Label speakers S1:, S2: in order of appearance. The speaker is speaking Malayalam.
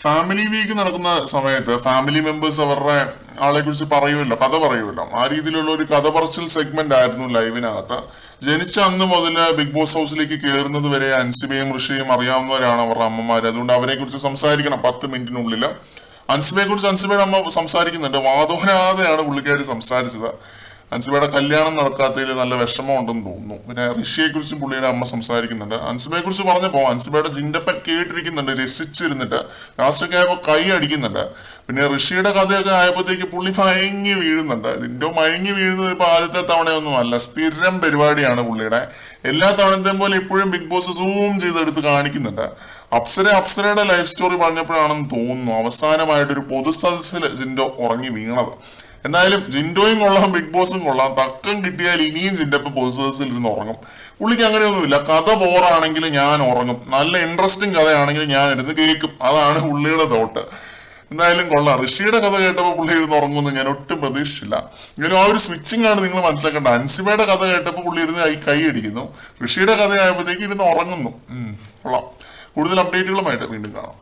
S1: ഫാമിലി വീക്ക് നടക്കുന്ന സമയത്ത് ഫാമിലി മെമ്പേഴ്സ് അവരുടെ ആളെ കുറിച്ച് പറയുമല്ലോ, കഥ പറയുമല്ലോ. ആ രീതിയിലുള്ള ഒരു കഥ പറച്ചിൽ സെഗ്മെന്റ് ആയിരുന്നു ലൈവിനകത്ത്. ജനിച്ച അന്ന് മുതൽ ബിഗ് ബോസ് ഹൗസിലേക്ക് കയറുന്നത് വരെ അൻസിബയും ഋഷിയും അറിയാവുന്നവരാണ് അവരുടെ അമ്മമാര്. അതുകൊണ്ട് അവരെ കുറിച്ച് സംസാരിക്കണം 10 മിനിറ്റിനുള്ളിൽ. അൻസിബയെ കുറിച്ച് അൻസിബയുടെ അമ്മ സംസാരിക്കുന്നുണ്ട്. വാദോരാതെയാണ് പുള്ളിക്കാരി സംസാരിച്ചത്. അൻസിബയുടെ കല്യാണം നടക്കാത്തതിൽ നല്ല വിഷമം ഉണ്ടെന്ന് തോന്നുന്നു. പിന്നെ ഋഷിയെ കുറിച്ചും പുള്ളിയുടെ അമ്മ സംസാരിക്കുന്നുണ്ട്. അൻസിബയെ കുറിച്ച് പറഞ്ഞപ്പോ അൻസിബയുടെ ജിൻഡപ്പൻ കേട്ടിരിക്കുന്നുണ്ട്, രസിച്ചിരുന്നിട്ട്. ലാസ്റ്റൊക്കെ ആയപ്പോ കൈ അടിക്കുന്നുണ്ട്. പിന്നെ ഋഷിയുടെ കഥയൊക്കെ ആയപ്പോഴത്തേക്ക് പുള്ളി മയങ്ങി വീഴുന്നുണ്ട്. ജിൻഡോ മയങ്ങി വീഴുന്നത് ഇപ്പൊ ആദ്യത്തെ തവണയൊന്നും അല്ല, സ്ഥിരം പരിപാടിയാണ് പുള്ളിയുടെ. എല്ലാ തവണത്തെയും പോലെ ഇപ്പോഴും ബിഗ് ബോസ് സൂം ചെയ്തെടുത്ത് കാണിക്കുന്നുണ്ട്. അപ്സരയുടെ ലൈഫ് സ്റ്റോറി പറഞ്ഞപ്പോഴാണെന്ന് തോന്നുന്നു അവസാനമായിട്ടൊരു പൊതുസദസ്സിൽ ജിൻഡോ ഉറങ്ങി വീണത്. എന്തായാലും ജിൻഡോയും കൊള്ളാം, ബിഗ് ബോസും കൊള്ളാം. തക്കം കിട്ടിയാൽ ഇനിയും ജിൻഡപ്പ് പൊതുസദസ്സിൽ ഇരുന്ന് ഉറങ്ങും. പുള്ളിക്ക് അങ്ങനെയൊന്നുമില്ല. കഥ ബോറാണെങ്കിൽ ഞാൻ ഉറങ്ങും, നല്ല ഇൻട്രസ്റ്റിംഗ് കഥയാണെങ്കിൽ ഞാൻ ഇരുന്ന് കേൾക്കും. അതാണ് പുള്ളിയുടെ തോട്ട്. എന്തായാലും കൊള്ളാം. ഋഷിയുടെ കഥ കേട്ടപ്പോൾ പുള്ളി ഇരുന്ന് ഉറങ്ങുമെന്ന് ഞാൻ ഒട്ടും പ്രതീക്ഷിച്ചില്ല. എങ്കിലും ആ ഒരു സ്വിച്ചിങ് ആണ് നിങ്ങൾ മനസ്സിലാക്കേണ്ടത്. അൻസിബയുടെ കഥ കേട്ടപ്പോൾ പുള്ളി ഇരുന്ന് കൈ അടിക്കുന്നു. ഋഷിയുടെ കഥ ആയപ്പോഴത്തേക്ക് ഇരുന്ന് ഉറങ്ങുന്നു. കൊള്ളാം. കൂടുതൽ അപ്ഡേറ്റുകളുമായിട്ട് വീണ്ടും കാണാം.